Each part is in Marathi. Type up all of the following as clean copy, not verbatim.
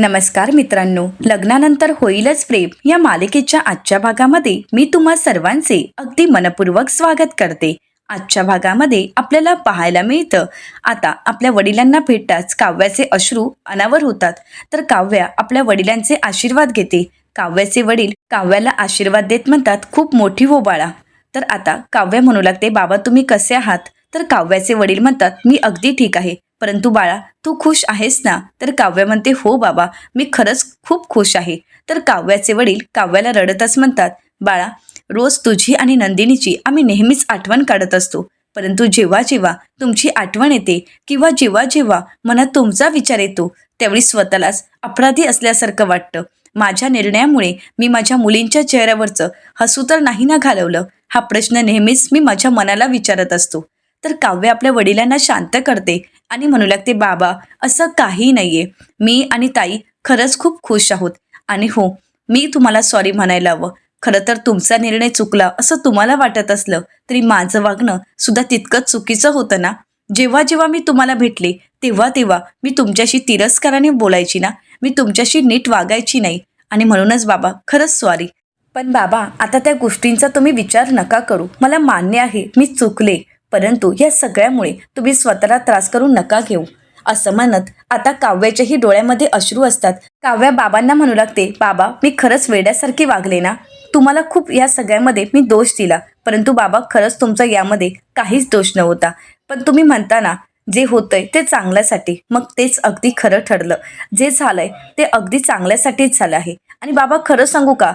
नमस्कार मित्रांनो, लग्नानंतर होईलच प्रेम या मालिकेच्या आजच्या भागामध्ये मी तुम्हा सर्वांचे अगदी मनपूर्वक स्वागत करते. आजच्या भागामध्ये आपल्याला पाहायला मिळतं, आता आपल्या वडिलांना भेटताच काव्याचे अश्रू अनावर होतात. तर काव्या आपल्या वडिलांचे आशीर्वाद घेते. काव्याचे वडील काव्याला आशीर्वाद देत म्हणतात, खूप मोठी हो बाळा. तर आता काव्या म्हणू लागते, बाबा तुम्ही कसे आहात? तर काव्याचे वडील म्हणतात, मी अगदी ठीक आहे. परंतु बाळा, तू खुश आहेस ना? तर काव्या म्हणते, हो बाबा, मी खरंच खूप खुश आहे. तर काव्याचे वडील काव्याला रडतच म्हणतात, बाळा, रोज तुझी आणि नंदिनीची आम्ही नेहमीच आठवण काढत असतो. परंतु जेव्हा जेव्हा तुमची आठवण येते किंवा जेव्हा जेव्हा मनात तुमचा विचार येतो, त्यावेळी स्वतःलाच अपराधी असल्यासारखं वाटतं. माझ्या निर्णयामुळे मी माझ्या मुलींच्या चेहऱ्यावरचं हसू तर नाही ना घालवलं? हा प्रश्न नेहमीच मी माझ्या मनाला विचारत असतो. तर काव्य आपल्या वडिलांना शांत करते आणि म्हणू लागते, बाबा असं काही नाहीये. मी आणि ताई खरंच खूप खुश आहोत. आणि हो, मी तुम्हाला सॉरी म्हणायला हवं. खरं तर तुमचा निर्णय चुकला असं तुम्हाला वाटत असलं तरी माझं वागणं सुद्धा तितकंच चुकीचं होतं ना. जेव्हा जेव्हा मी तुम्हाला भेटले तेव्हा तेव्हा मी तुमच्याशी तिरस्काराने बोलायची ना, मी तुमच्याशी नीट वागायची नाही. आणि म्हणूनच बाबा खरंच सॉरी. पण बाबा, आता त्या गोष्टींचा तुम्ही विचार नका करू. मला मान्य आहे मी चुकले, परंतु या सगळ्यामुळे तुम्ही स्वतःला त्रास करून नका घेऊ. असं म्हणत आता काव्याच्याही डोळ्यामध्ये अश्रू असतात. काव्या बाबांना म्हणू लागते, बाबा मी खरंच वेड्यासारखी वागले ना? तुम्हाला खूप या सगळ्यामध्ये मी दोष दिला, परंतु बाबा खरंच तुमचा यामध्ये काहीच दोष नव्हता. पण तुम्ही म्हणता ना, जे होतंय ते चांगल्यासाठी, मग तेच अगदी खरं ठरलं. जे झालंय ते अगदी चांगल्यासाठीच झालं आहे. आणि बाबा खरं सांगू का,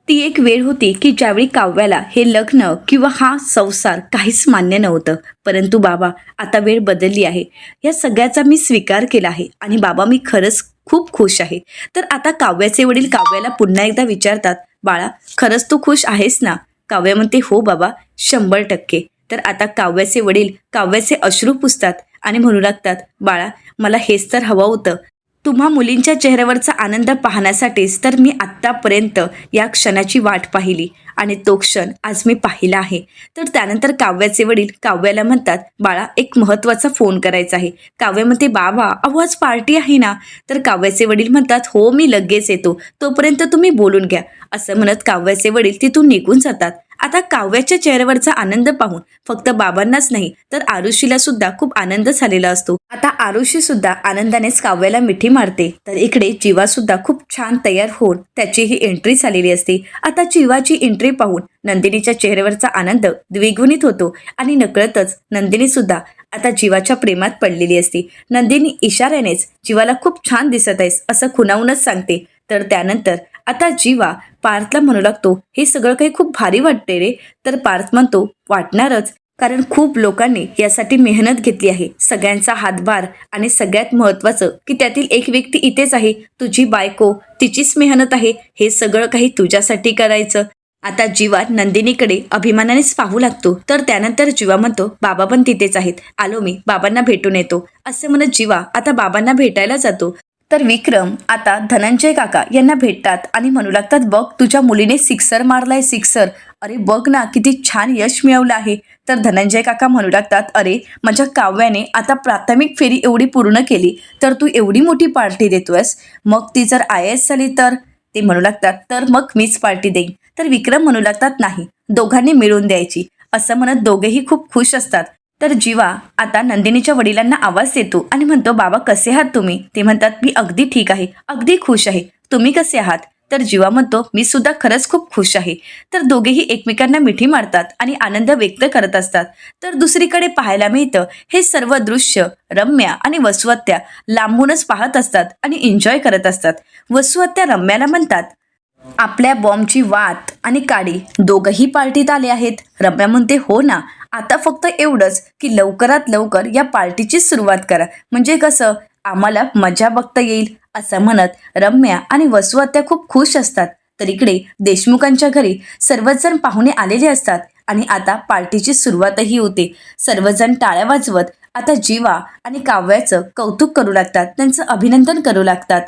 ती एक वेळ होती की ज्यावेळी काव्याला हे लग्न किंवा हा संसार काहीच मान्य नव्हतं. परंतु बाबा, आता वेळ बदलली आहे. या सगळ्याचा मी स्वीकार केला आहे आणि बाबा मी खरंच खूप खुश आहे. तर आता काव्याचे वडील काव्याला पुन्हा एकदा विचारतात, बाळा खरंच तू खुश आहेस ना? काव्या म्हणते, हो बाबा, 100%. तर आता काव्याचे वडील काव्याचे अश्रू पुसतात आणि म्हणू लागतात, बाळा मला हेच तर हवं होतं. तुम्हा मुलींच्या चेहऱ्यावरचा आनंद पाहण्यासाठीच तर मी आत्तापर्यंत या क्षणाची वाट पाहिली आणि तो क्षण आज मी पाहिला आहे. तर त्यानंतर काव्याचे वडील काव्याला म्हणतात, बाळा एक महत्त्वाचा फोन करायचा आहे. काव्य म्हणते, बाबा अहो आज पार्टी आहे ना? तर काव्याचे वडील म्हणतात, हो मी लगेच येतो, तोपर्यंत तुम्ही बोलून घ्या. असं म्हणत काव्याचे वडील तिथून निघून जातात. आता काव्याच्या चेहऱ्यावरचा आनंद पाहून फक्त बाबांनाच नाही तर आरुषीला सुद्धा खूप आनंद झालेला असतो. आता आरुषी सुद्धा आनंदानेच काव्याला मिठी मारते. तर इकडे जीवा सुद्धा खूप छान तयार होऊन त्याची ही एंट्री झालेली असते. आता जीवाची एंट्री पाहून नंदिनीच्या चेहऱ्यावरचा आनंद द्विगुणित होतो आणि नकळतच नंदिनी सुद्धा आता जीवाच्या प्रेमात पडलेली असते. नंदिनी इशाऱ्यानेच जीवाला खूप छान दिसत आहेस असं खुणावूनच सांगते. तर त्यानंतर आता जीवा पार्थला म्हणू लागतो, हे सगळं काही खूप भारी वाटते रे. तर पार्थ म्हणतो, वाटणारच, कारण खूप लोकांनी यासाठी मेहनत घेतली आहे. सगळ्यांचा हातभार आणि सगळ्यात महत्त्वाचं की त्यातील एक व्यक्ती इथेच आहे, तुझी बायको. तिचीच मेहनत आहे हे सगळं काही तुझ्यासाठी करायचं. आता जीवा नंदिनीकडे अभिमानानेच पाहू लागतो. तर त्यानंतर जीवा म्हणतो, बाबा पण तिथेच आहेत, आलो मी बाबांना भेटून येतो. असे म्हणत जीवा आता बाबांना भेटायला जातो. तर विक्रम आता धनंजय काका यांना भेटतात आणि म्हणू लागतात, बघ तुझ्या मुलीने सिक्सर मारलाय, सिक्सर. अरे बघ ना किती छान यश मिळवलं आहे. तर धनंजय काका म्हणू लागतात, अरे माझ्या काव्याने आता प्राथमिक फेरी एवढी पूर्ण केली तर तू एवढी मोठी पार्टी देतोयस. मग ती जर IAS झाली तर? ते म्हणू लागतात, तर मग मीच पार्टी देईन. तर विक्रम म्हणू लागतात, नाही, दोघांनी मिळून द्यायची. असं म्हणत दोघेही खूप खुश असतात. तर जीवा आता नंदिनीच्या वडिलांना आवाज देतो आणि म्हणतो, बाबा कसे आहात तुम्ही? ते म्हणतात, मी अगदी ठीक आहे, अगदी खुश आहे. तुम्ही कसे आहात? तर जीवा म्हणतो, मी सुद्धा खरंच खूप खुश आहे. तर दोघेही एकमेकांना मिठी मारतात आणि आनंद व्यक्त करत असतात. तर दुसरीकडे पाहायला मिळतं, हे सर्व दृश्य रम्या आणि वसुहत्या लांबूनच पाहत असतात आणि एन्जॉय करत असतात. वसुहत्या रम्याला म्हणतात, आपल्या बॉम्बची वात आणि काडी दोघंही पार्टीत आले आहेत. रम्या म्हणते, हो ना, आता फक्त एवढंच की लवकरात लवकर या पार्टीची सुरुवात करा, म्हणजे कसं आम्हाला मजा बघता येईल. असं म्हणत रम्या आणि वसुहत्या खूप खुश असतात. तर इकडे देशमुखांच्या घरी सर्वच जण पाहुणे आलेले असतात आणि आता पार्टीची सुरुवातही होते. सर्वजण टाळ्या वाजवत आता जीवा आणि काव्याचं कौतुक करू लागतात, त्यांचं अभिनंदन करू लागतात.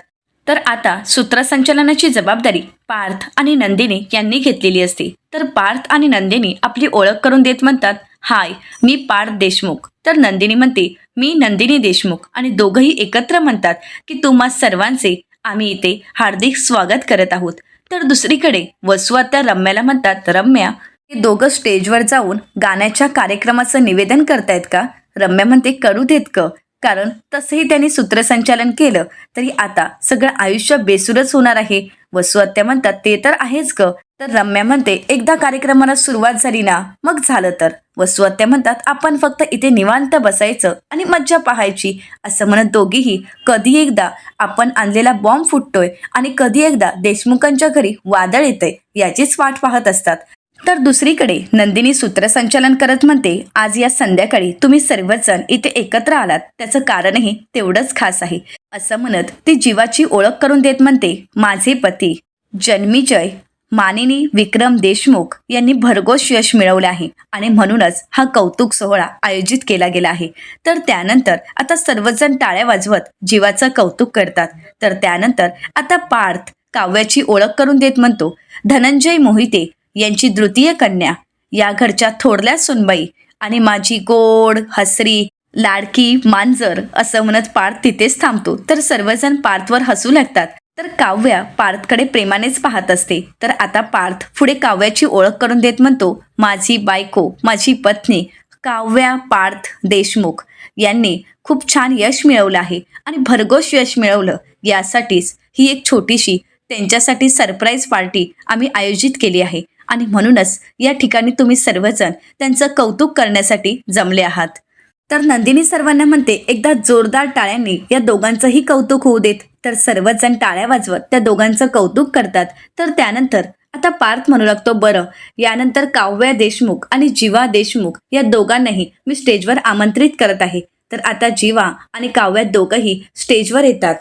तर आता सूत्रसंचालनाची जबाबदारी पार्थ आणि नंदिनी यांनी घेतलेली असते. तर पार्थ आणि नंदिनी आपली ओळख करून देत म्हणतात, हाय, मी पार्थ देशमुख. तर नंदिनी म्हणते, मी नंदिनी देशमुख. आणि दोघंही एकत्र म्हणतात की तुम्हा सर्वांचे आम्ही इथे हार्दिक स्वागत करत आहोत. तर दुसरीकडे वसू आता रम्याला म्हणतात, रम्या, हे दोघं स्टेजवर जाऊन गाण्याच्या कार्यक्रमाचं निवेदन करतायत का? रम्या म्हणते, करू देत ग, कारण तसंही त्यांनी सूत्रसंचालन केलं तरी आता सगळं आयुष्य बेसूरच होणार आहे. वसू आत्या म्हणतात, ते तर आहेच ग. तर रम्या म्हणते, एकदा कार्यक्रमाला सुरुवात झाली ना मग झालं. तर वसू आत्या म्हणतात, आपण फक्त इथे निवांत बसायचं आणि मज्जा पाहायची. असं म्हणत दोघीही कधी एकदा आपण आणलेला बॉम्ब फुटतोय आणि कधी एकदा देशमुखांच्या घरी वादळ येतंय याचीच वाट पाहत असतात. तर दुसरीकडे नंदिनी सूत्रसंचालन करत म्हणते, आज या संध्याकाळी तुम्ही सर्वजण इथे एकत्र आलात त्याचं कारणही तेवढंच खास आहे. असं म्हणत ती जीवाची ओळख करून देत म्हणते, माझे पती जन्मीजय मानिनी विक्रम देशमुख यांनी भरघोस यश मिळवले आहे आणि म्हणूनच हा कौतुक सोहळा आयोजित केला गेला आहे. तर त्यानंतर आता सर्वजण टाळ्या वाजवत जीवाचं कौतुक करतात. तर त्यानंतर आता पार्थ काव्याची ओळख करून देत म्हणतो, धनंजय मोहिते यांची द्वितीय कन्या, या घरच्या थोरल्या सुनबाई आणि माझी गोड हसरी लाडकी मांजर. असं म्हणत पार्थ तिथेच थांबतो. तर सर्वजण पार्थवर हसू लागतात. तर काव्या पार्थकडे प्रेमानेच पाहत असते. तर आता पार्थ पुढे काव्याची ओळख करून देत म्हणतो, माझी बायको माझी पत्नी काव्या पार्थ देशमुख यांनी खूप छान यश मिळवलं आहे आणि भरघोस यश मिळवलं यासाठीच ही एक छोटीशी त्यांच्यासाठी सरप्राईज पार्टी आम्ही आयोजित केली आहे आणि म्हणूनच या ठिकाणी तुम्ही सर्वजण त्यांचं कौतुक करण्यासाठी जमले आहात. तर नंदिनी सर्वांना म्हणते, एकदा जोरदार टाळ्यांनी या दोघांचंही कौतुक होऊ देत. तर सर्वजण टाळ्या वाजवत त्या दोघांचं कौतुक करतात. तर त्यानंतर आता पार्थ म्हणू लागतो, बरं, यानंतर काव्या देशमुख आणि जीवा देशमुख या दोघांनाही मी स्टेजवर आमंत्रित करत आहे. तर आता जीवा आणि काव्या दोघंही स्टेजवर येतात.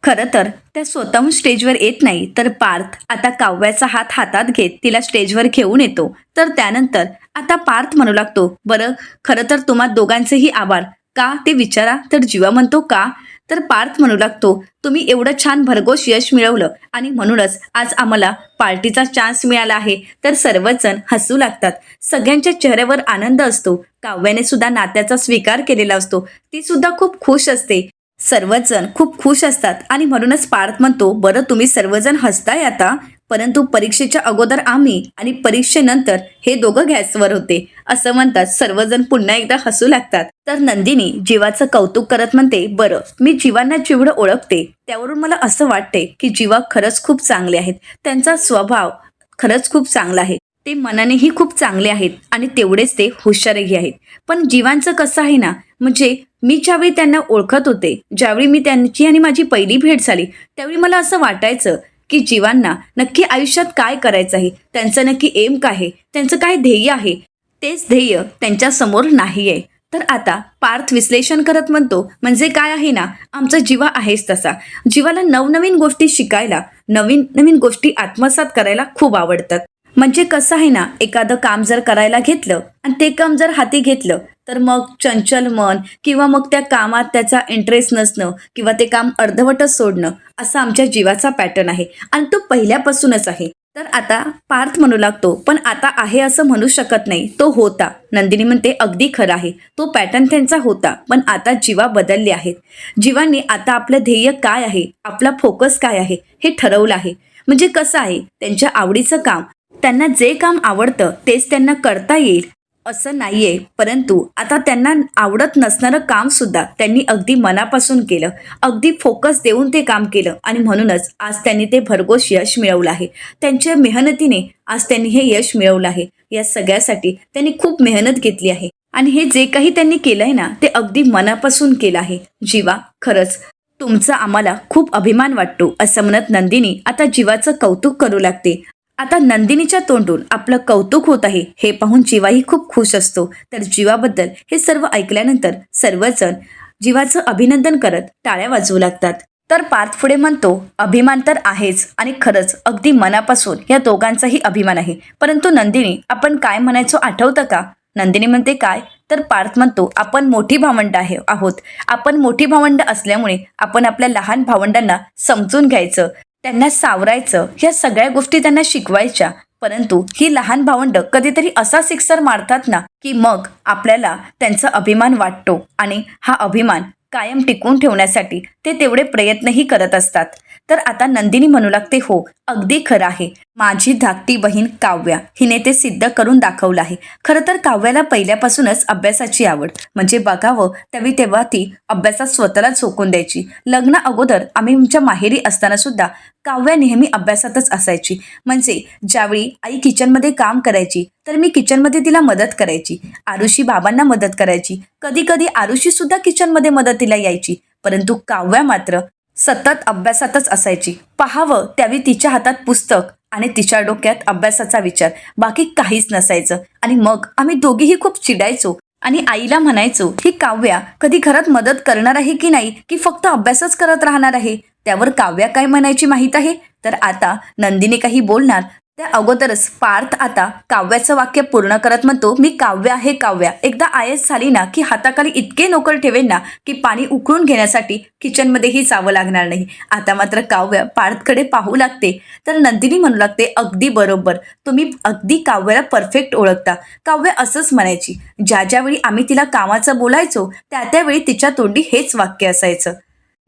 खरं तर त्या स्वतःहून स्टेजवर येत नाही, तर पार्थ आता काव्याचा हात हातात घेत तिला स्टेजवर घेऊन येतो. तर त्यानंतर आता पार्थ म्हणू लागतो, बरं, खरं तर तुम्हा दोघांचेही आभार. का ते विचारा. तर जीवा म्हणतो, का? तर पार्थ म्हणू लागतो, तुम्ही एवढं छान भरघोस यश मिळवलं आणि म्हणूनच आज आम्हाला पार्टीचा चान्स मिळाला आहे. तर सर्वजण हसू लागतात. सगळ्यांच्या चेहऱ्यावर आनंद असतो. काव्याने सुद्धा नात्याचा स्वीकार केलेला असतो. ती सुद्धा खूप खुश असते. सर्वजण खूप खुश असतात आणि म्हणूनच पार्थ म्हणतो, बरं, तुम्ही सर्वजण हसताय आता, परंतु परीक्षेच्या अगोदर आम्ही आणि परीक्षेनंतर हे दोघं गॅसवर होते. असं म्हणतात सर्वजण पुन्हा एकदा हसू लागतात. तर नंदिनी जीवाचं कौतुक करत म्हणते, बरं, मी जीवांना जेवढं ओळखते त्यावरून मला असं वाटते की जीवा खरंच खूप चांगले आहेत. त्यांचा स्वभाव खरंच खूप चांगला आहे. ते मनानेही खूप चांगले आहेत आणि तेवढेच ते हुशारही आहेत. पण जीवांचं कसं आहे ना, म्हणजे मी ज्यावेळी त्यांना ओळखत होते, ज्यावेळी मी त्यांची आणि माझी पहिली भेट झाली, त्यावेळी मला असं वाटायचं की जीवांना नक्की आयुष्यात काय करायचं आहे, त्यांचं नक्की एम काय आहे, त्यांचं काय ध्येय आहे, तेच ध्येय त्यांच्यासमोर नाही आहे. तर आता पार्थ विश्लेषण करत म्हणतो, म्हणजे काय आहे ना, आमचा जीवा आहेच तसा. जीवाला नवनवीन गोष्टी शिकायला, नवीन नवीन गोष्टी आत्मसात करायला खूप आवडतात. म्हणजे कसं आहे ना, एखादं काम जर करायला घेतलं आणि ते काम जर हाती घेतलं तर मग चंचल मन किंवा मग त्या कामात त्याचा इंटरेस्ट नसणं किंवा ते काम अर्धवटच सोडणं, असा आमच्या जीवाचा पॅटर्न आहे आणि तो पहिल्यापासूनच आहे. तर आता पार्थ म्हणू लागतो, पण आता आहे असं म्हणू शकत नाही, तो होता. नंदिनी म्हणते, अगदी खरं आहे, तो पॅटर्न त्यांचा होता, पण आता जीवा बदलले आहेत. जीवांनी आता आपलं ध्येय काय आहे, आपला फोकस काय आहे हे ठरवलं आहे. म्हणजे कसं आहे, त्यांच्या आवडीचं काम, त्यांना जे काम आवडतं तेच त्यांना करता येईल असं नाहीये, परंतु आता त्यांना आवडत नसणारं काम सुद्धा त्यांनी अगदी मनापासून केलं, अगदी फोकस देऊन ते काम केलं आणि म्हणूनच आज त्यांनी ते भरघोस यश मिळवलं आहे. त्यांच्या मेहनतीने आज त्यांनी हे यश मिळवलं आहे. या सगळ्यासाठी त्यांनी खूप मेहनत घेतली आहे आणि हे जे काही त्यांनी केलंय ना, ते अगदी मनापासून केलं आहे. जीवा, खरंच तुमचा आम्हाला खूप अभिमान वाटतो. असं म्हणत नंदिनी आता जीवाचं कौतुक करू लागते. आता नंदिनीच्या तोंडून आपलं कौतुक होत आहे हे पाहून जीवाही खूप खुश असतो. तर जीवाबद्दल हे सर्व ऐकल्यानंतर सर्वजण जीवाचं अभिनंदन करत टाळ्या वाजवू लागतात. तर पार्थ पुढे म्हणतो, अभिमान तर आहेच आणि खरंच अगदी मनापासून या दोघांचाही अभिमान आहे. परंतु नंदिनी, आपण काय म्हणायचो आठवतं का? नंदिनी म्हणते, काय? तर पार्थ म्हणतो, आपण मोठी भावंड आहोत. आपण मोठी भावंड असल्यामुळे आपण आपल्या लहान भावंडांना समजून घ्यायचं, त्यांना सावरायचं, या सगळ्या गोष्टी त्यांना शिकवायच्या. परंतु ही लहान भावंड कधीतरी असा सिक्सर मारतात ना की मग आपल्याला त्यांचा अभिमान वाटतो आणि हा अभिमान कायम टिकवून ठेवण्यासाठी ते तेवढे प्रयत्नही करत असतात. तर आता नंदिनी म्हणू लागते, हो अगदी खरं आहे. माझी धाकटी बहीण काव्या हिने ते सिद्ध करून दाखवलं आहे. खरं तर काव्याला पहिल्यापासूनच अभ्यासाची आवड, म्हणजे बघावं त्यावेळी तेव्हा ती अभ्यासात स्वतःला झोकून द्यायची. लग्ना अगोदर आम्ही आमच्या माहेरी असताना सुद्धा काव्या नेहमी अभ्यासातच असायची. म्हणजे ज्यावेळी आई किचनमध्ये काम करायची तर मी किचनमध्ये तिला मदत करायची. आरुषी बाबांना मदत करायची. कधी कधी आरुषी सुद्धा किचनमध्ये मदतीला यायची. परंतु काव्या मात्र सतत अभ्यासातच असायची. पाहावं त्यावेळी तिच्या हातात पुस्तक आणि तिच्या डोक्यात अभ्यासाचा विचार, बाकी काहीच नसायचं. आणि मग आम्ही दोघीही खूप चिडायचो आणि आईला म्हणायचो, ही काव्या कधी घरात मदत करणार आहे की नाही, की फक्त अभ्यासच करत राहणार आहे. त्यावर काव्या काय म्हणायची माहीत आहे? तर आता नंदिनी काही बोलणार त्या अगोदरच पार्थ आता काव्याचं वाक्य पूर्ण करत म्हणतो, मी काव्या आहे काव्या. एकदा आयएस झाली ना की हाताखाली इतके नोकर ठेवेन ना की पाणी उकळून घेण्यासाठी किचनमध्येही जावं लागणार नाही. आता मात्र काव्या पार्थकडे पाहू लागते. तर नंदिनी म्हणू लागते, अगदी बरोबर, तुम्ही अगदी काव्याला परफेक्ट ओळखता. काव्या असंच म्हणायची. ज्या ज्यावेळी आम्ही तिला कामाचं बोलायचो त्या त्यावेळी तिच्या तोंडी हेच वाक्य असायचं.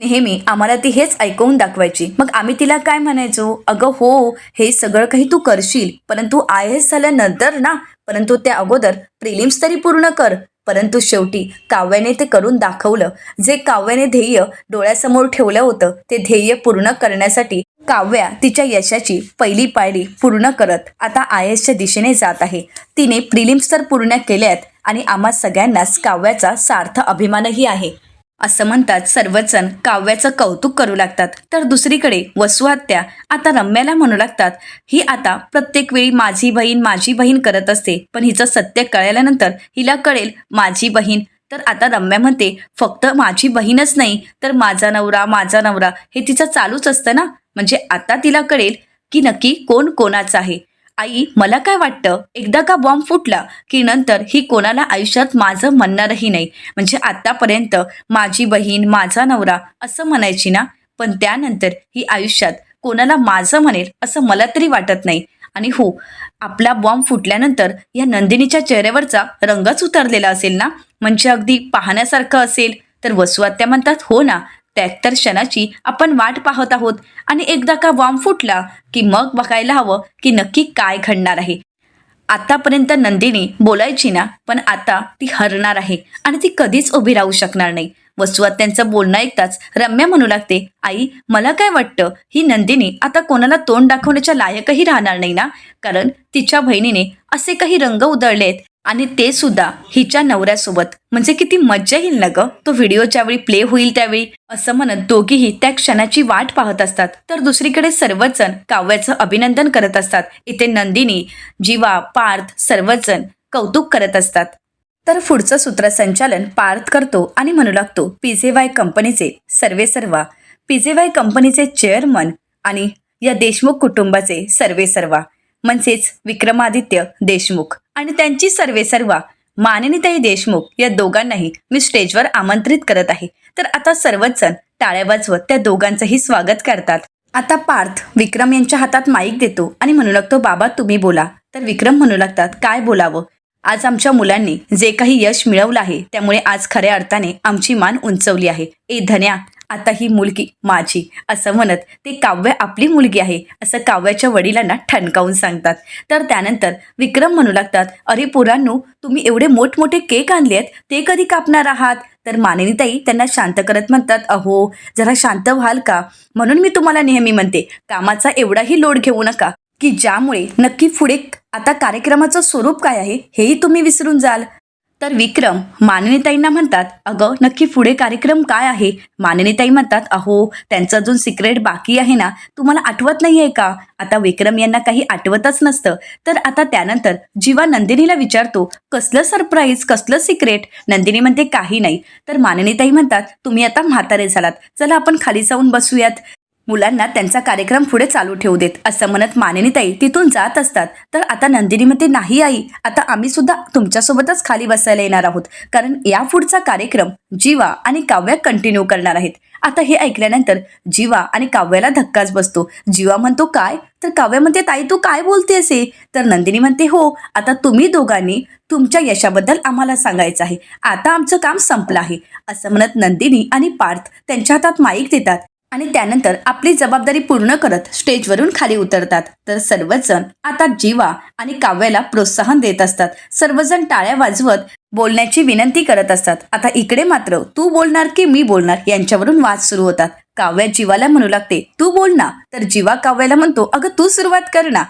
नेहमी आम्हाला ती हेच ऐकवून दाखवायची. मग आम्ही तिला काय म्हणायचो, अगं हो हे सगळं काही तू करशील, परंतु आयएस झाल्यानंतर ना, परंतु त्या अगोदर प्रिलिम्स तरी पूर्ण कर. परंतु शेवटी काव्याने ते करून दाखवलं. जे काव्याने ध्येय डोळ्यासमोर ठेवलं होतं ते ध्येय पूर्ण करण्यासाठी काव्या तिच्या यशाची पहिली पायरी पूर्ण करत आता आयएसच्या दिशेने जात आहे. तिने प्रिलिम्स तर पूर्ण केल्यात आणि आम्हा सगळ्यांनाच काव्याचा सार्थ अभिमानही आहे. असं म्हणतात सर्वजण काव्याचं कौतुक करू लागतात. तर दुसरीकडे वसू आत्या आता रम्याला म्हणू लागतात, ही आता प्रत्येक वेळी माझी बहीण करत असते, पण हिचं सत्य कळल्यानंतर हिला कळेल माझी बहीण. तर आता रम्या म्हणते, फक्त माझी बहीणच नाही तर माझा नवरा हे तिचं चालूच असतं ना. म्हणजे आता तिला कळेल की नक्की कोण कोणाचं आहे. आई मला काय वाटतं, एकदा का बॉम्ब फुटला की नंतर ही कोणाला आयुष्यात माझं म्हणणारही नाही. म्हणजे आतापर्यंत माझी बहीण माझा नवरा असं म्हणायची ना, पण त्यानंतर ही आयुष्यात कोणाला माझं म्हणेल असं मला तरी वाटत नाही. आणि हो, आपला बॉम्ब फुटल्यानंतर या नंदिनीच्या चेहऱ्यावरचा रंगच उतरलेला असेल ना, म्हणजे अगदी पाहण्यासारखं असेल. तर वसू आत्या म्हणतात, हो ना, त्या तर क्षणाची आपण वाट पाहत आहोत. आणि एकदा का बॉम्ब फुटला की मग बघायला हवं की नक्की काय घडणार आहे. आतापर्यंत नंदिनी बोलायची ना, पण आता ती हरणार आहे आणि ती कधीच उभी राहू शकणार नाही. वसुआत त्यांचं बोलणं ऐकताच रम्या म्हणू लागते, आई मला काय वाटतं, ही नंदिनी आता कोणाला तोंड दाखवण्याच्या लायकही राहणार नाही ना, कारण तिच्या बहिणीने असे काही रंग उधळलेत आणि ते सुद्धा हिच्या नवऱ्यासोबत. म्हणजे किती मज्जा येईल ना ग तो व्हिडिओ ज्यावेळी प्ले होईल त्यावेळी. असं म्हणत दोघीही त्या क्षणाची वाट पाहत असतात. तर दुसरीकडे सर्वच जण काव्याचं अभिनंदन करत असतात. इथे नंदिनी, जीवा, पार्थ सर्वच जण कौतुक करत असतात. तर पुढचं सूत्रसंचालन पार्थ करतो आणि म्हणू लागतो, पीजेवाय कंपनीचे सर्वेसर्वा, पीजेवाय कंपनीचे चेअरमन आणि या देशमुख कुटुंबाचे सर्वेसर्वा म्हणजेच विक्रमादित्य देशमुख आणि त्यांची सर्वेसर्वा माननीताई देशमुख या दोघांनाही मी स्टेजवर आमंत्रित करत आहे. तर आता सर्वच जण टाळ्या वाजवत त्या दोघांचंही स्वागत करतात. आता पार्थ विक्रम यांच्या हातात माईक देतो आणि म्हणू लागतो, बाबा तुम्ही बोला. तर विक्रम म्हणू लागतात, काय बोलावं, आज आमच्या मुलांनी जे काही यश मिळवलं आहे त्यामुळे आज खऱ्या अर्थाने आमची मान उंचवली आहे. ए धन्या, आता ही मुलगी माझी असं म्हणत ते काव्य आपली मुलगी आहे असं काव्याच्या वडिलांना ठणकावून सांगतात. तर त्यानंतर विक्रम म्हणू लागतात, अरे पोरांनो, तुम्ही एवढे मोठमोठे केक आणलेत, ते कधी कापणार आहात. तर मानिनीताई त्यांना शांत करत म्हणतात, अहो जरा शांत व्हाल का, म्हणून मी तुम्हाला नेहमी म्हणते कामाचा एवढाही लोड घेऊ नका की ज्यामुळे नक्की पुढे आता कार्यक्रमाचं स्वरूप काय आहे हेही तुम्ही विसरून जाल. तर विक्रम माननीताईंना म्हणतात, अगं नक्की पुढे कार्यक्रम काय आहे. माननीताई म्हणतात, अहो त्यांचं अजून सिक्रेट बाकी आहे ना, तुम्हाला आठवत नाही आहे का. आता विक्रम यांना काही आठवतच नसतं. तर आता त्यानंतर जीवा नंदिनीला विचारतो, कसलं सरप्राईज, कसलं सिक्रेट. नंदिनी म्हणते काही नाही. तर माननीताई म्हणतात, तुम्ही आता म्हातारे झालात, चला आपण खाली जाऊन बसूयात, मुलांना त्यांचा कार्यक्रम पुढे चालू ठेवू देत. असं म्हणत माननीताई तिथून जात असतात. तर आता नंदिनी म्हणते, नाही आई, आता आम्ही सुद्धा तुमच्यासोबतच खाली बसायला येणार आहोत, कारण या पुढचा कार्यक्रम जीवा आणि काव्या कंटिन्यू करणार आहेत. आता हे ऐकल्यानंतर जीवा आणि काव्याला धक्काच बसतो. जीवा म्हणतो, काय. तर काव्या म्हणते, ताई तू काय बोलतेस हे. तर नंदिनी म्हणते, हो, आता तुम्ही दोघांनी तुमच्या यशाबद्दल आम्हाला सांगायचं आहे, आता आमचं काम संपलं आहे. असं म्हणत नंदिनी आणि पार्थ त्यांच्या हातात माईक देतात आणि त्यानंतर आपली जबाबदारी पूर्ण करत स्टेजवरून खाली उतरतात. तर सर्वच जण आता जीवा आणि काव्याला प्रोत्साहन देत असतात. सर्वजण टाळ्या वाजवत बोलण्याची विनंती करत असतात. आता इकडे मात्र तू बोलणार की मी बोलणार यांच्यावरून वाद सुरू होतात. काव्या जीवाला म्हणू लागते तू बोल ना, तर जीवा काव्याला म्हणतो अगं तू सुरुवात कर ना.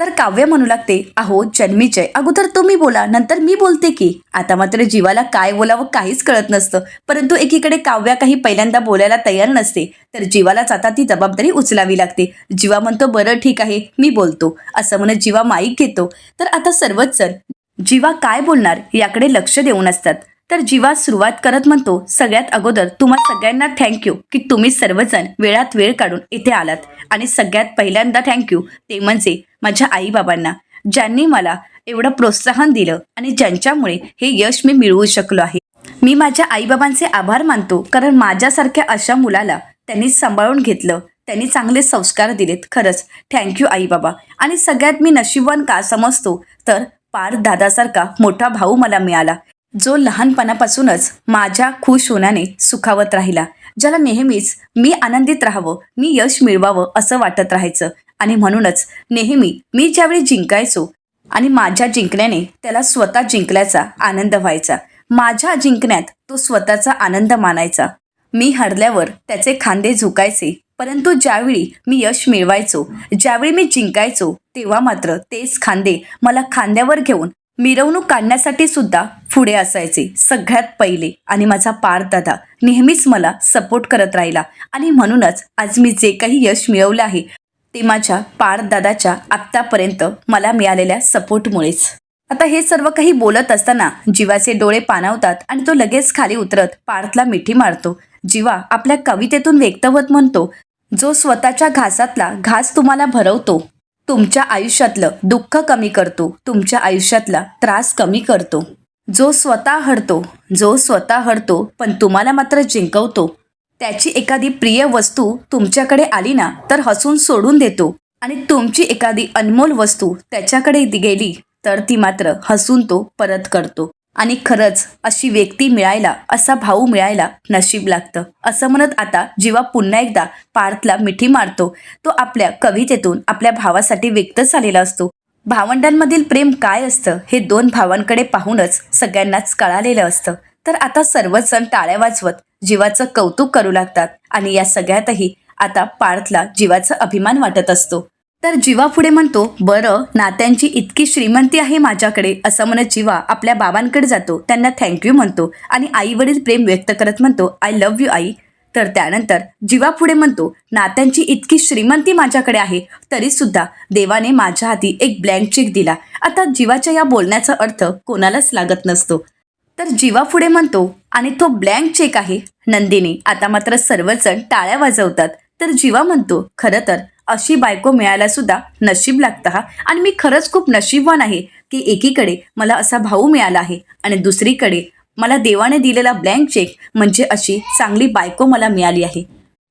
तर काव्य म्हणू लागते अहो जन्मीचे अगोदर तुम्ही बोला नंतर मी बोलते की. आता मात्र जीवाला काय बोलावं काहीच कळत नसतं. परंतु एकीकडे काव्या काही पहिल्यांदा बोलायला तयार नसते. तर जीवालाच आता ती जबाबदारी उचलावी लागते. जीवा म्हणतो बरं ठीक आहे मी बोलतो असं म्हणत जीवा माईक घेतो. तर आता सर्वच जण जीवा काय बोलणार याकडे लक्ष देऊन असतात. तर जीवा सुरुवात करत म्हणतो सगळ्यात अगोदर तुम्हा सगळ्यांना थँक्यू की तुम्ही सर्वजण वेळात वेळ काढून इथे आलात. आणि सगळ्यात पहिल्यांदा थँक्यू ते म्हणजे माझ्या आईबाबांना, ज्यांनी मला एवढं प्रोत्साहन दिलं आणि ज्यांच्यामुळे हे यश मी मिळवू शकलो आहे. मी माझ्या आईबाबांचे आभार मानतो, कारण माझ्यासारख्या अशा मुलाला त्यांनी सांभाळून घेतलं, त्यांनी चांगले संस्कार दिलेत. खरंच थँक्यू आई बाबा. आणि सगळ्यात मी नशीबवान का समजतो तर पार्थ दादासारखा मोठा भाऊ मला मिळाला, जो लहानपणापासूनच माझ्या खुश होण्याने सुखावत राहिला, ज्याला नेहमीच मी आनंदित राहावं, मी यश मिळवावं असं वाटत राहायचं. आणि म्हणूनच नेहमी मी ज्यावेळी जिंकायचो आणि माझ्या जिंकण्याने त्याला स्वतः जिंकल्याचा आनंद व्हायचा, माझ्या जिंकण्यात तो स्वतःचा आनंद मानायचा. मी हरल्यावर त्याचे खांदे झुकायचे, परंतु ज्यावेळी मी यश मिळवायचो, ज्यावेळी मी जिंकायचो, तेव्हा मात्र तेच खांदे मला खांद्यावर घेऊन मिरवणूक काढण्यासाठी सुद्धा पुढे असायचे सगळ्यात पहिले. आणि माझा पार्थ दादा नेहमीच मला सपोर्ट करत राहिला. आणि म्हणूनच आज मी जे काही यश मिळवलं आहे ते माझ्या पार्थ दादाच्या आत्तापर्यंत मला मिळालेल्या सपोर्टमुळेच. आता हे सर्व काही बोलत असताना जीवाचे डोळे पाणावतात आणि तो लगेच खाली उतरत पार्थला मिठी मारतो. जीवा आपल्या कवितेतून व्यक्त होत म्हणतो, जो स्वतःच्या घासातला घास तुम्हाला भरवतो, तुमच्या आयुष्यातलं दुःख कमी करतो, तुमच्या आयुष्यातला त्रास कमी करतो, जो स्वतः हरतो पण तुम्हाला मात्र जिंकवतो, त्याची एखादी प्रिय वस्तू तुमच्याकडे आली ना तर हसून सोडून देतो, आणि तुमची एखादी अनमोल वस्तू त्याच्याकडे गेली तर ती मात्र हसून तो परत करतो. आणि खरंच अशी व्यक्ती मिळायला, असा भाऊ मिळायला नशीब लागतं असं म्हणत आता जीवा पुन्हा एकदा पार्थला मिठी मारतो. तो आपल्या कवितेतून आपल्या भावासाठी व्यक्त झालेला असतो. भावंडांमधील प्रेम काय असतं हे दोन भावांकडे पाहूनच सगळ्यांनाच कळालेलं असतं. तर आता सर्वच जण टाळ्या वाजवत जीवाचं कौतुक करू लागतात. आणि या सगळ्यातही आता पार्थला जीवाचा अभिमान वाटत असतो. तर जीवा पुढे म्हणतो बरं नात्यांची इतकी श्रीमंती आहे माझ्याकडे असं म्हणत जीवा आपल्या बाबांकडे जातो, त्यांना थँक्यू म्हणतो आणि आई वडील प्रेम व्यक्त करत म्हणतो आय लव्ह यू आई. तर त्यानंतर जीवा पुढे म्हणतो नात्यांची इतकी श्रीमंती माझ्याकडे आहे तरी सुद्धा देवाने माझ्या हाती एक ब्लँक चेक दिला. आता जीवाच्या या बोलण्याचा अर्थ कोणालाच लागत नसतो. तर जीवा पुढे म्हणतो आणि तो ब्लँक चेक आहे नंदिनी. आता मात्र सर्वजण टाळ्या वाजवतात. तर जीवा म्हणतो खरं तर अशी बायको मिळायला सुद्धा नशीब लागतं हा, आणि मी खरंच खूप नशीबवान आहे की एकीकडे मला असा भाऊ मिळाला आहे आणि दुसरीकडे मला देवाने दिलेला ब्लँक चेक म्हणजे अशी चांगली बायको मला मिळाली आहे.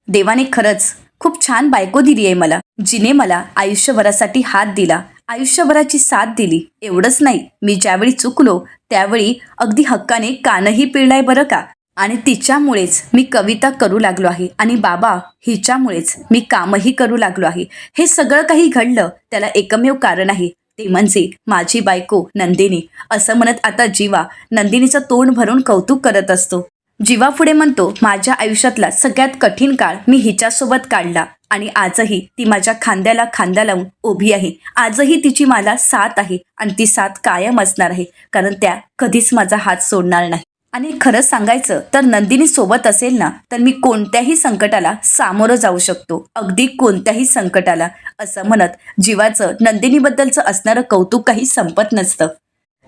देवाने खरंच खूप छान बायको दिली आहे मला, जिने मला आयुष्यभरासाठी हात दिला, आयुष्यभराची साथ दिली. एवढंच नाही, मी ज्यावेळी चुकलो त्यावेळी अगदी हक्काने कानही पिळलाय बरं का. आणि तिच्यामुळेच मी कविता करू लागलो आहे आणि बाबा हिच्यामुळेच मी कामही करू लागलो आहे. हे सगळं काही घडलं त्याला एकमेव कारण आहे, ते म्हणजे माझी बायको नंदिनी. असं म्हणत आता जीवा नंदिनीचं तोंड भरून कौतुक करत असतो. जीवा पुढे म्हणतो माझ्या आयुष्यातला सगळ्यात कठीण काळ मी हिच्यासोबत काढला आणि आजही ती माझ्या खांद्याला खांदा लावून उभी आहे. आजही तिची मला साथ आहे आणि ती साथ कायम असणार आहे, कारण त्या कधीच माझा हात सोडणार नाही. आणि खरं सांगायचं तर नंदिनी सोबत असेल ना तर मी कोणत्याही संकटाला सामोरं जाऊ शकतो, अगदी कोणत्याही संकटाला. असं म्हणत जीवाचं नंदिनीबद्दलचं असणारं कौतुक काही संपत नसतं.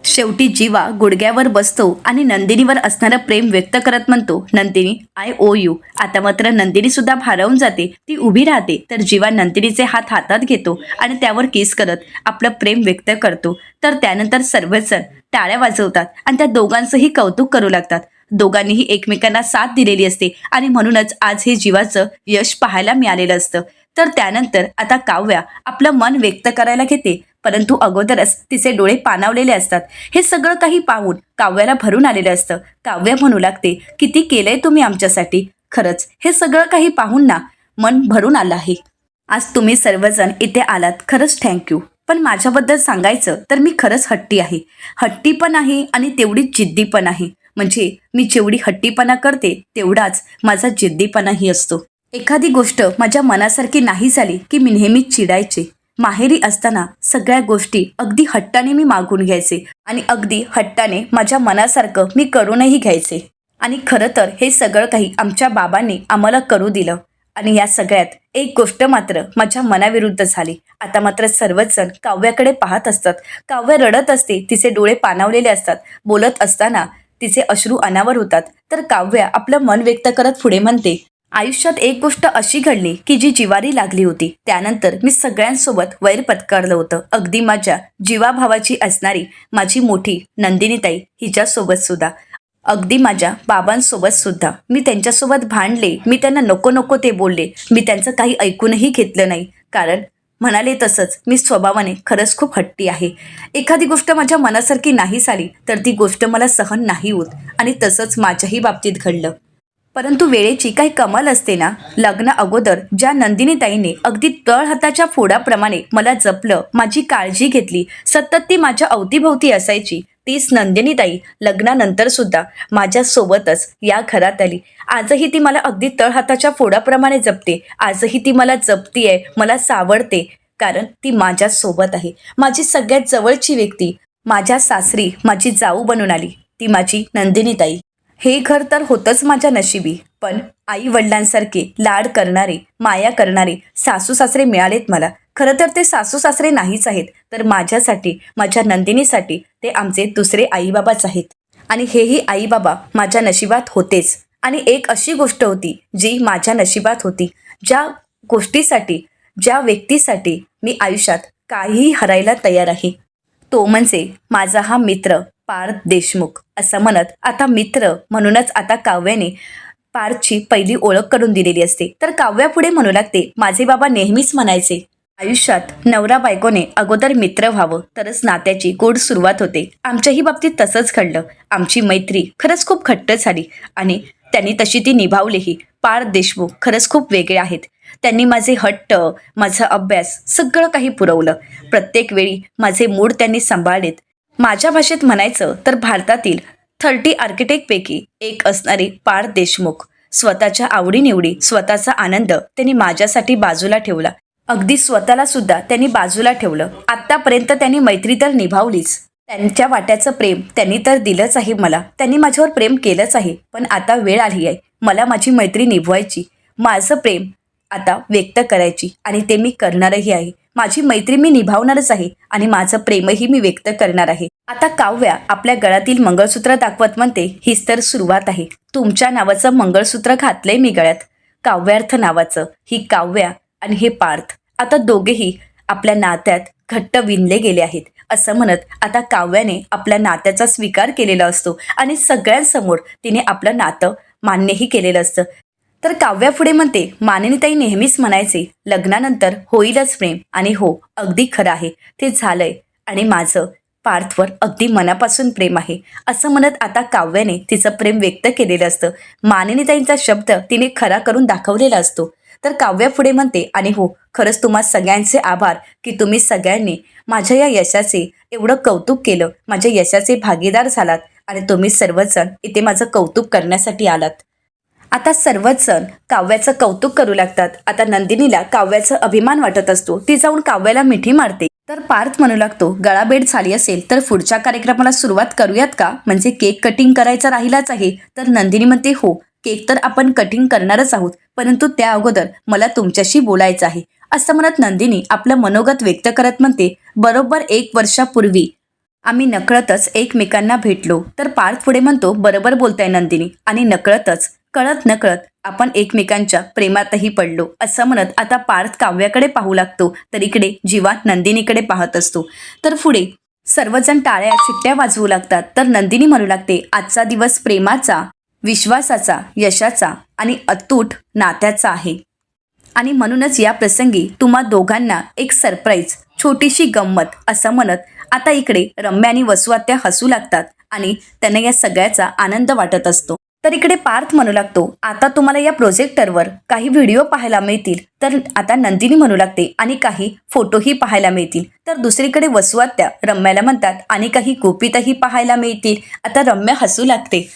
शेवटी जीवा गुडघ्यावर बसतो आणि नंदिनीवर असणारं प्रेम व्यक्त करत म्हणतो नंदिनी आय ओ यू. आता मात्र नंदिनी सुद्धा भारावून जाते, ती उभी राहते. तर जीवा नंदिनीचे हात हातात घेतो आणि त्यावर किस करत आपलं प्रेम व्यक्त करतो. तर त्यानंतर सर्वजण टाळ्या वाजवतात आणि त्या दोघांचंही कौतुक करू लागतात. दोघांनीही एकमेकांना साथ दिलेली असते आणि म्हणूनच आज हे जीवाचं यश पाहायला मिळालेलं असतं. तर त्यानंतर आता काव्या आपलं मन व्यक्त करायला घेते, परंतु अगोदरच तिचे डोळे पाणावलेले असतात. हे सगळं काही पाहून काव्याला भरून आलेलं असतं. काव्य म्हणू लागते किती केलंय तुम्ही आमच्यासाठी. खरंच हे सगळं काही पाहून ना मन भरून आलं आहे. आज तुम्ही सर्वजण इथे आलात, खरंच थँक्यू. पण माझ्याबद्दल सांगायचं तर मी खरंच हट्टी आहे. हट्टी पण आहे आणि तेवढीच जिद्दी पण आहे. म्हणजे मी जेवढी हट्टीपणा करते तेवढाच माझा जिद्दीपणाही असतो. एखादी गोष्ट माझ्या मनासारखी नाही झाली की मी नेहमीच चिडायचे. माहेरी असताना सगळ्या गोष्टी अगदी हट्टाने मी मागून घ्यायचे आणि अगदी हट्टाने माझ्या मनासारखं मी करूनही घ्यायचे. आणि खरं तर हे सगळं काही आमच्या बाबांनी आम्हाला करू दिलं. आणि या सगळ्यात एक गोष्ट मात्र माझ्या मनाविरुद्ध झाली. आता मात्र सर्वच जण काव्याकडे पाहत असतात. काव्य रडत असते, तिचे डोळे पाणावलेले असतात. बोलत असताना तिचे अश्रू अनावर होतात. तर काव्या आपलं मन व्यक्त करत पुढे म्हणते, आयुष्यात एक गोष्ट अशी घडली की जी जिवारी लागली होती. त्यानंतर मी सगळ्यांसोबत वैर पत्करलं होतं. अगदी माझ्या जीवाभावाची असणारी माझी मोठी नंदिनीताई हिच्यासोबत सुद्धा, अगदी माझ्या बाबांसोबत सुद्धा मी त्यांच्यासोबत भांडले. मी त्यांना नको नको ते बोलले. मी त्यांचं काही ऐकूनही घेतलं नाही. कारण म्हणाले तसंच मी स्वभावाने खरंच खूप हट्टी आहे. एखादी गोष्ट माझ्या मनासारखी नाही झाली तर ती गोष्ट मला सहन नाही होत. आणि तसंच माझ्याही बाबतीत घडलं. परंतु वेळेची काही कमाल असते ना. लग्न अगोदर ज्या नंदिनीताईने अगदी तळहाताच्या फोडाप्रमाणे मला जपलं, माझी काळजी घेतली, सतत ती माझ्या अवतीभोवती असायची, तीच नंदिनीताई लग्नानंतर सुद्धा माझ्यासोबतच या घरात आली. आजही ती मला अगदी तळहाताच्या फोडाप्रमाणे जपते. आजही ती मला जपतीये, मला सावरते. कारण ती माझ्यासोबत आहे. माझी सगळ्यात जवळची व्यक्ती माझ्या सासरी माझी जाऊ बनून आली, ती माझी नंदिनीताई. हे घर तर होतंच माझ्या नशिबी. पण आई वडिलांसारखे लाड करणारे, माया करणारे सासू सासरे मिळालेत मला. खरं तर ते सासू सासरे नाहीच आहेत, तर माझ्यासाठी, माझ्या नंदिनीसाठी ते आमचे दुसरे आईबाबाच आहेत. आणि हेही आईबाबा माझ्या नशिबात होतेच. आणि एक अशी गोष्ट होती जी माझ्या नशिबात होती, ज्या गोष्टीसाठी, ज्या व्यक्तीसाठी मी आयुष्यात काहीही हरायला तयार आहे. तो म्हणजे माझा हा मित्र पार्थ देशमुख. असं म्हणत आता मित्र म्हणूनच आता काव्याने पार्थची पहिली ओळख करून दिलेली असते. तर काव्या पुढे म्हणू लागते, माझे बाबा नेहमीच म्हणायचे, आयुष्यात नवरा बायकोने अगोदर मित्र व्हावं तरच नात्याची गोड सुरुवात होते. आमच्याही बाबतीत तसंच घडलं. आमची मैत्री खरंच खूप घट्ट झाली आणि त्यांनी तशी ती निभावलीही. पार्थ देशमुख खरंच खूप वेगळे आहेत. त्यांनी माझे हट्ट, माझा अभ्यास सगळं काही पुरवलं. प्रत्येक वेळी माझे मूड त्यांनी सांभाळलेत. माझ्या भाषेत म्हणायचं तर भारतातील 30 आर्किटेक्टपैकी एक असणारे पार्थ देशमुख. स्वतःच्या आवडीनिवडी, स्वतःचा आनंद त्यांनी माझ्यासाठी बाजूला ठेवला. अगदी स्वतःला सुद्धा त्यांनी बाजूला ठेवलं. आत्तापर्यंत त्यांनी मैत्री तर निभावलीच. त्यांच्या वाट्याचं प्रेम त्यांनी तर दिलंच आहे मला. त्यांनी माझ्यावर प्रेम केलंच आहे. पण आता वेळ आली आहे मला माझी मैत्री निभवायची, माझं प्रेम आता व्यक्त करायची. आणि ते मी करणारही आहे. माझी मैत्री मी निभावणारच आहे आणि माझं प्रेमही मी व्यक्त करणार आहे. आता काव्या आपल्या गळ्यातील मंगळसूत्र दाखवत म्हणते, हीच तर सुरुवात आहे. तुमच्या नावाचं मंगळसूत्र घातलंय मी गळ्यात, काव्यार्थ नावाचं. ही काव्या आणि हे पार्थ आता दोघेही आपल्या नात्यात घट्ट विणले गेले आहेत. असं म्हणत आता काव्याने आपल्या नात्याचा स्वीकार केलेला असतो आणि सगळ्यांसमोर तिने आपलं नातं मान्यही केलेलं असतं. तर काव्या पुढे म्हणते, मानिनीताई नेहमीच म्हणायचे, लग्नानंतर होईलच प्रेम. आणि हो, अगदी खरं आहे, ते झालंय. आणि माझं पार्थवर अगदी मनापासून प्रेम आहे. असं म्हणत आता काव्याने तिचं प्रेम व्यक्त केलेलं असतं. मानिनीताईंचा शब्द तिने खरा करून दाखवलेला असतो. तर काव्या पुढे म्हणते, आणि हो, खरंच तुम्हा सगळ्यांचे आभार की तुम्ही सगळ्यांनी माझ्या या यशाचे एवढं कौतुक केलं, माझ्या यशाचे भागीदार झालात आणि तुम्ही सर्वजण इथे माझं कौतुक करण्यासाठी आलात. आता सर्वच जण काव्याचं कौतुक करू लागतात. आता नंदिनीला काव्याचा अभिमान वाटत असतो. ती जाऊन काव्याला मिठी मारते. तर पार्थ म्हणू लागतो, गळाभेट झाली असेल तर पुढच्या कार्यक्रमाला सुरुवात करूयात का? म्हणजे केक कटिंग करायचा राहिलाच आहे. तर नंदिनी म्हणते, हो, केक तर आपण कटिंग करणारच आहोत, परंतु त्या अगोदर मला तुमच्याशी बोलायचं आहे. असं म्हणत नंदिनी आपलं मनोगत व्यक्त करत म्हणते, बरोबर 1 वर्षापूर्वी आम्ही नकळतच एकमेकांना भेटलो. तर पार्थ पुढे म्हणतो, बरोबर बोलताय नंदिनी. आणि नकळतच, कळत नकळत आपण एकमेकांच्या प्रेमातही पडलो. असं म्हणत आता पार्थ काव्याकडे पाहू लागतो. तर इकडे जीवा नंदिनीकडे पाहत असतो. तर पुढे सर्वजण टाळ्या शिट्ट्या वाजवू लागतात. तर नंदिनी म्हणू लागते, आजचा दिवस प्रेमाचा, विश्वासाचा, यशाचा आणि अतूट नात्याचा आहे. आणि म्हणूनच या प्रसंगी तुम्हा दोघांना एक सरप्राईज, छोटीशी गंमत. असं म्हणत आता इकडे रम्या आणि वसुआत्या हसू लागतात आणि त्यांना या सगळ्याचा आनंद वाटत असतो. तर इकडे पार्थ म्हणू लागतो, आता तुम्हाला या प्रोजेक्टरवर काही व्हिडिओ पाहायला मिळतील. तर आता नंदिनी म्हणू लागते, आणि काही फोटोही पाहायला मिळतील. तर दुसरीकडे वसू आत्या रम्याला म्हणतात, आणि काही गुपितही पाहायला मिळतील. आता रम्या हसू लागते.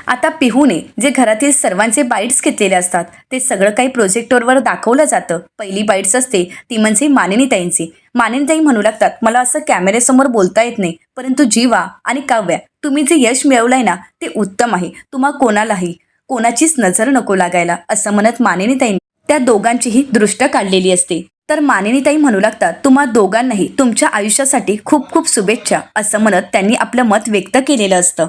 आता पिहूने जे घरातील सर्वांचे बाईट्स घेतलेले असतात ते सगळं काही प्रोजेक्टरवर दाखवलं जातं. पहिली बाईट्स असते ती म्हणजे मानिनीताईंची. मानिनीताई म्हणू लागतात, मला असं कॅमेऱ्यासमोर बोलता येत नाही, परंतु जीवा आणि काव्या तुम्ही जे यश मिळवलंय ना ते उत्तम आहे. तुम्हा कोणालाही कोणाचीच नजर नको लागायला, असं म्हणत मानिनीताई त्या दोघांचीही दृष्ट काढलेली असते. तर मानिनीताई म्हणू लागतात, तुम्हा दोघांनाही तुमच्या आयुष्यासाठी खूप खूप शुभेच्छा, असं म्हणत त्यांनी आपलं मत व्यक्त केलेलं असतं.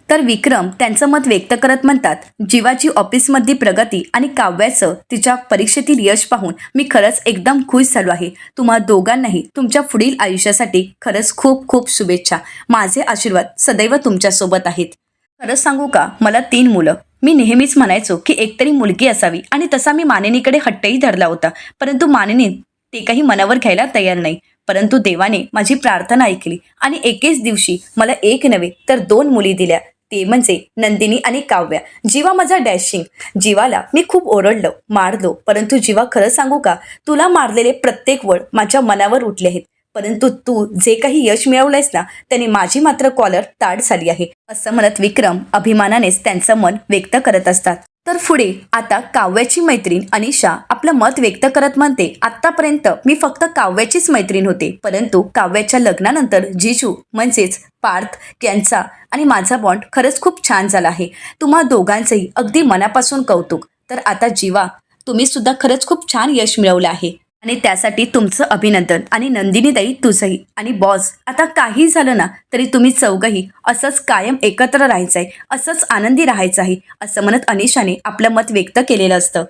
तर विक्रम त्यांचं मत व्यक्त करत म्हणतात, जीवाची ऑफिसमधली प्रगती आणि काव्याचं तिच्या परीक्षेतील यश पाहून मी खरंच एकदम खुश झालो आहे. तुम्हा दोघांनाही तुमच्या पुढील आयुष्यासाठी खरंच खूप खूप शुभेच्छा. माझे आशीर्वाद सदैव तुमच्यासोबत आहेत. खरंच सांगू का, मला 3 मुलं. मी नेहमीच म्हणायचो की एकतरी मुलगी असावी, आणि तसा मी मानिनीकडे हट्टही धरला होता, परंतु मानिनी ते काही मनावर घ्यायला तयार नाही. परंतु देवाने माझी प्रार्थना ऐकली आणि एकेच दिवशी मला 1 नव्हे तर 2 मुली दिल्या. ते म्हणजे नंदिनी आणि काव्या. जीवा माझा डॅशिंग. जीवाला मी खूप ओरडलो, मारलो, परंतु जीवा खरं सांगू का, तुला मारलेले प्रत्येक वळ माझ्या मनावर उठले आहेत. परंतु तू जे काही यश मिळवलंयस ना त्याने माझी मात्र कॉलर ताठ झाली आहे, असं म्हणत विक्रम अभिमानानेच त्यांचं मन व्यक्त करत असतात. तर पुढे आता काव्याची मैत्रीण अनिशा आपलं मत व्यक्त करत म्हणते, आतापर्यंत मी फक्त काव्याचीच मैत्रीण होते, परंतु काव्याच्या लग्नानंतर जिजू म्हणजेच पार्थ यांचा आणि माझा बॉन्ड खरंच खूप छान झाला आहे. तुम्हा दोघांचंही अगदी मनापासून कौतुक. तर आता जीवा तुम्ही सुद्धा खरंच खूप छान यश मिळवलं आहे आणि त्यासाठी तुमचं अभिनंदन. आणि नंदिनीताई तुझंही. आणि बॉस, आता काही झालं ना तरी तुम्ही चौघही असंच कायम एकत्र राहायचं आहे, असंच आनंदी राहायचं आहे, असं म्हणत अनिशाने आपलं मत व्यक्त केलेलं असतं.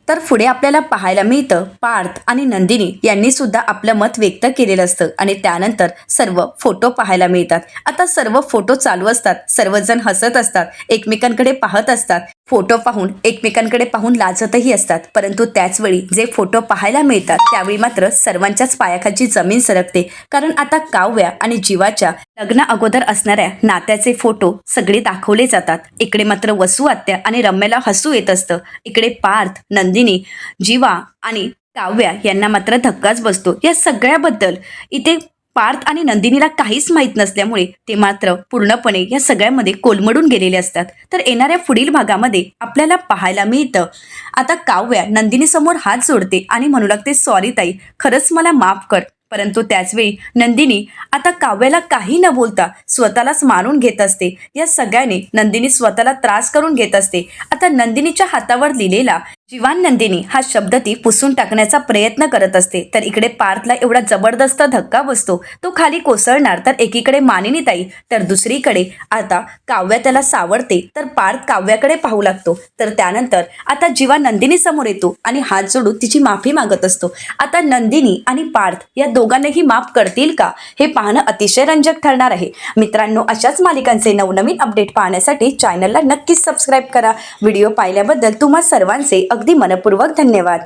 तर पुढे आपल्याला पाहायला मिळतं पार्थ आणि नंदिनी यांनी सुद्धा आपलं मत व्यक्त केलेलं असतं. आणि त्यानंतर सर्व फोटो पाहायला मिळतात. आता सर्व फोटो चालू असतात, सर्वजण हसत असतात, एकमेकांकडे पाहत असतात, फोटो पाहून एकमेकांकडे पाहून लाजतही असतात. परंतु त्याचवेळी जे फोटो पाहायला मिळतात त्यावेळी मात्र सर्वांच्याच पायाखालची जमीन सरकते. कारण आता काव्या आणि जीवाच्या लग्ना अगोदर असणाऱ्या नात्याचे फोटो सगळे दाखवले जातात. इकडे मात्र वसू आत्या आणि रम्याला हसू येत असतं. इकडे पार्थ, नंदिनी, जीवा आणि काव्या यांना मात्र धक्काच बसतो. या सगळ्याबद्दल इथे पार्थ आणि नंदिनीला काहीच माहीत नसल्यामुळे ते मात्र पूर्णपणे या सगळ्यामध्ये कोलमडून गेलेले असतात. तर येणाऱ्या पुढील भागामध्ये आपल्याला पाहायला मिळतं आता काव्या नंदिनीसमोर हात जोडते आणि म्हणू लागते, सॉरी ताई, खरंच मला माफ कर. परंतु त्याचवेळी नंदिनी आता काव्याला काही न बोलता स्वतःलाच मारून घेत असते. या सगळ्याने नंदिनी स्वतःला त्रास करून घेत असते. आता नंदिनीच्या हातावर लिहिलेला जीवान नंदिनी हा शब्द ती पुसून टाकण्याचा प्रयत्न करत असते. तर इकडे पार्थला एवढा जबरदस्त धक्का बसतो, तो खाली कोसळणार. तर एकीकडे मानिनीताई तर दुसरीकडे आता काव्या त्याला सावरते. तर पार्थ काव्याकडे पाहू लागतो. तर त्यानंतर आता जीवा नंदिनी समोर येतो आणि हात जोडून तिची माफी मागत असतो. आता नंदिनी आणि पार्थ या दोघांनाही माफ करतील का, हे पाहणं अतिशय रंजक ठरणार आहे. मित्रांनो, अशाच मालिकांचे नवनवीन अपडेट पाहण्यासाठी चॅनलला नक्कीच सबस्क्राईब करा. व्हिडिओ पाहिल्याबद्दल तुम्हा सर्वांचे अगदी मनपूर्वक धन्यवाद.